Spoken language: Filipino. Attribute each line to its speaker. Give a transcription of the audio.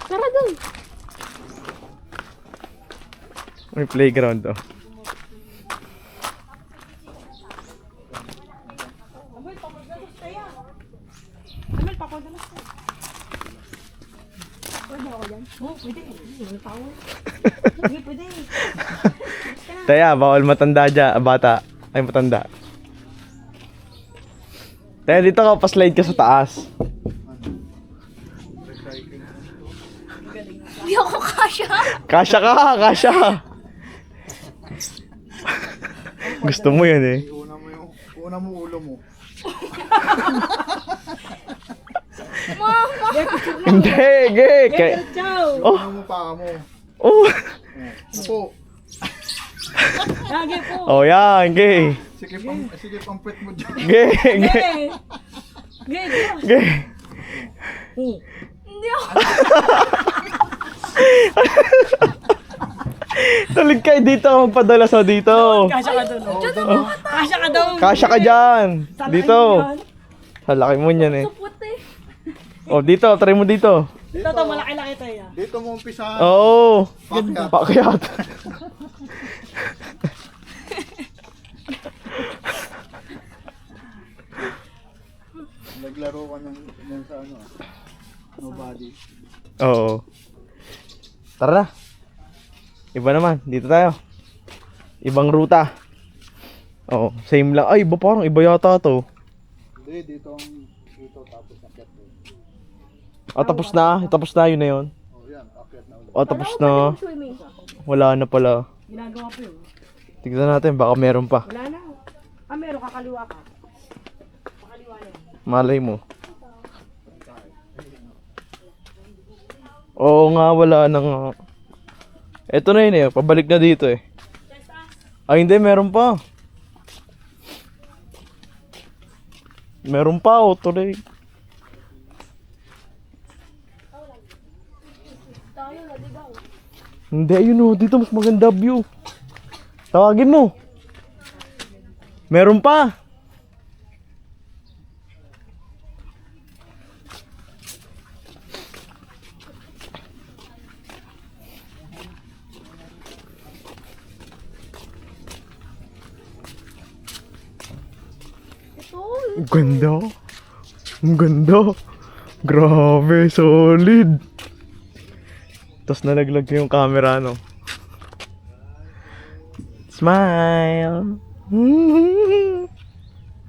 Speaker 1: Tara dun.
Speaker 2: May playground to. Taya, bawal matanda dyan. Bata. Ay, matanda. Taya, dito ka, paslide ka sa taas.
Speaker 1: Hindi ako kasya.
Speaker 2: Kasya ka, kasya. Gusto mo yan eh.
Speaker 3: Una mo ulo mo.
Speaker 1: Mama.
Speaker 2: Hindi, ge. Oh,
Speaker 3: Una mo pa mo.
Speaker 2: oh.
Speaker 3: Upo.
Speaker 1: Lagi po.
Speaker 2: Oh, yan, ge.
Speaker 3: Sige pang pet mo dyan.
Speaker 2: Ge, ge. Ge.
Speaker 1: Hindi ako.
Speaker 2: Tulig kayo dito, magpadala sa dito.
Speaker 4: Kasya ka doon. Kasya ka doon.
Speaker 2: Kasya ka dyan. Dito. Sa laki mo niyan eh.
Speaker 1: Puti.
Speaker 2: Oh, dito, try mo dito.
Speaker 4: Ito, malaki-laki tayo.
Speaker 3: Dito mo umpisa.
Speaker 2: Oo.
Speaker 3: Pakyat.
Speaker 2: Pakyat.
Speaker 3: Naglaro ka ng sa ano. Nobody.
Speaker 2: Oo. Tara na. Iba naman, dito tayo. Ibang ruta. Oo, same lang. Ay, iba parang iba yata to.
Speaker 3: Hindi, dito tapos akyat mo.
Speaker 2: Ah, tapos na. Tapos na, yun na yun.
Speaker 3: Oh, yan, akyat na ulit.
Speaker 2: Oh, tapos na.
Speaker 1: Swimming.
Speaker 2: Wala na pala.
Speaker 4: Ginagawa ko yun.
Speaker 2: Tignan natin, baka meron pa.
Speaker 4: Wala na. Ah, meron kakaliwa ka. Kakaliwa na yun.
Speaker 2: Malay mo. Oo nga, wala na nga. Eto na yun eh, pabalik na dito eh. Ay hindi, meron pa. Meron pa, oh, tuloy. Hindi, ayun oh, dito mas maganda view. Tawagin mo. Meron pa. Ang ganda. Ang ganda. Grabe, solid. Tapos nalaglag yung camera, no? Smile.